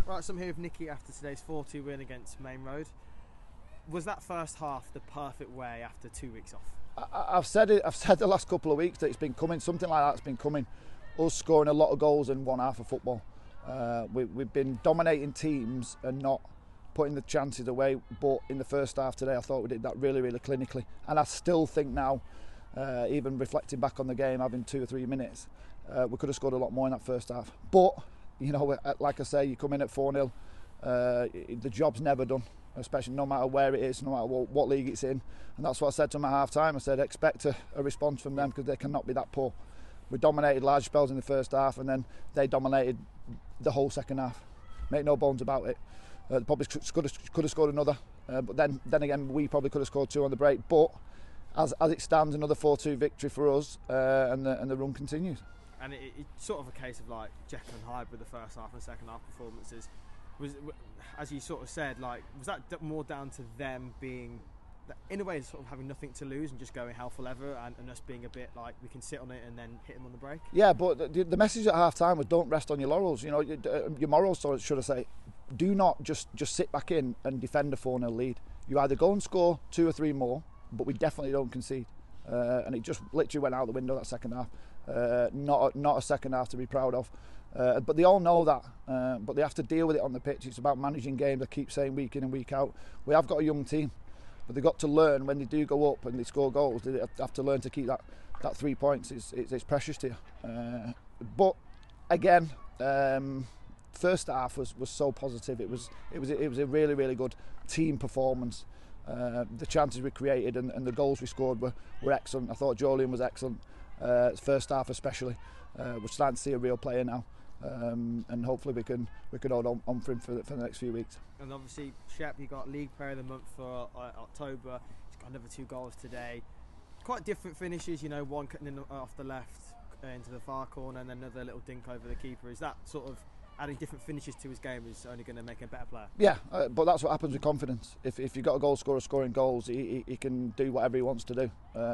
Right, so I'm here with Nicky after today's 4-2 win against Main Road. Was that first half the perfect way after 2 weeks off? I've said the last couple of weeks that it's been coming. Something like that's been coming. Us scoring a lot of goals in one half of football. We've been dominating teams and not putting the chances away. But in the first half today, I thought we did that really, really clinically. And I still think now, even reflecting back on the game, having 2 or 3 minutes, we could have scored a lot more in that first half. But you know, like I say, you come in at 4-0, the job's never done, especially no matter where it is, no matter what league it's in. And that's what I said to them at half time. I said, expect a response from them because they cannot be that poor. We dominated large spells in the first half and then they dominated the whole second half. Make no bones about it. They probably could have scored another, but then again, we probably could have scored 2 on the break. But as it stands, another 4-2 victory for us, and the run continues. And it's sort of a case of like Jekyll and Hyde with the first half and second half performances. As you sort of said, like, was that more down to them being, in a way, sort of having nothing to lose and just going hell for leather, and us being a bit like we can sit on it and then hit them on the break? Yeah, but the message at half time was don't rest on your laurels. You know, your morals, should I say, do not just sit back in and defend a 4-0 lead. You either go and score 2 or 3 more, but we definitely don't concede. And it just literally went out the window that second half. Not a second half to be proud of. But they all know that, but they have to deal with it on the pitch. It's about managing games. I keep saying week in and week out. We have got a young team, but they've got to learn when they do go up and they score goals. They have to learn to keep that 3 points. It's precious to you. But again, first half was so positive. It was a really, really good team performance. The chances we created and the goals we scored were excellent. I thought Joleon was excellent. First half especially. We're starting to see a real player now, and hopefully we can hold on for him for the next few weeks. And obviously, Shep, you got League Player of the Month for October. He's got another 2 goals today. Quite different finishes, you know, one cutting in off the left into the far corner, and another little dink over the keeper. Is that sort of adding different finishes to his game is only going to make him a better player? Yeah, but that's what happens with confidence. If you've got a goal scorer scoring goals, he can do whatever he wants to do.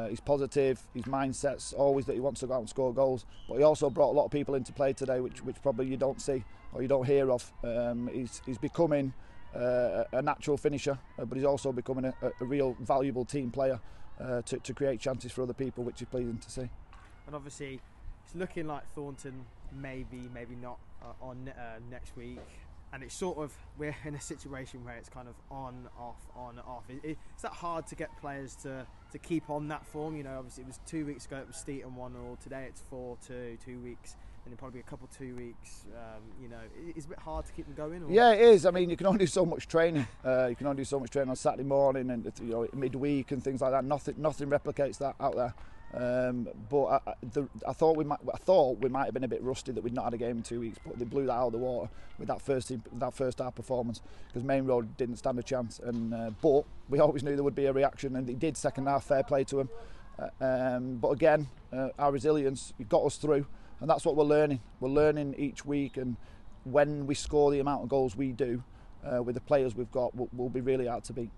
He's positive, his mindset's always that he wants to go out and score goals. But he also brought a lot of people into play today, which probably you don't see or you don't hear of. He's becoming a natural finisher, but he's also becoming a real valuable team player to create chances for other people, which is pleasing to see. And obviously, it's looking like Thornton maybe not on next week, and it's sort of, we're in a situation where it's kind of on off. Is that hard to get players to keep on that form? You know, obviously it was 2 weeks ago it was Steeton 1-0, today it's 4-2, 2 weeks, and then probably a couple 2 weeks. You know, it's a bit hard to keep them going. Or? Yeah, it is. I mean, you can only do so much training. You can only do so much training on Saturday morning and midweek and things like that. Nothing replicates that out there. But I thought we might have been a bit rusty that we'd not had a game in 2 weeks, but they blew that out of the water with that first half performance, because Main Road didn't stand a chance. And but we always knew there would be a reaction, and they did second half. Fair play to them. But again, our resilience got us through, and that's what we're learning. We're learning each week, and when we score the amount of goals we do with the players we've got, we'll be really hard to beat.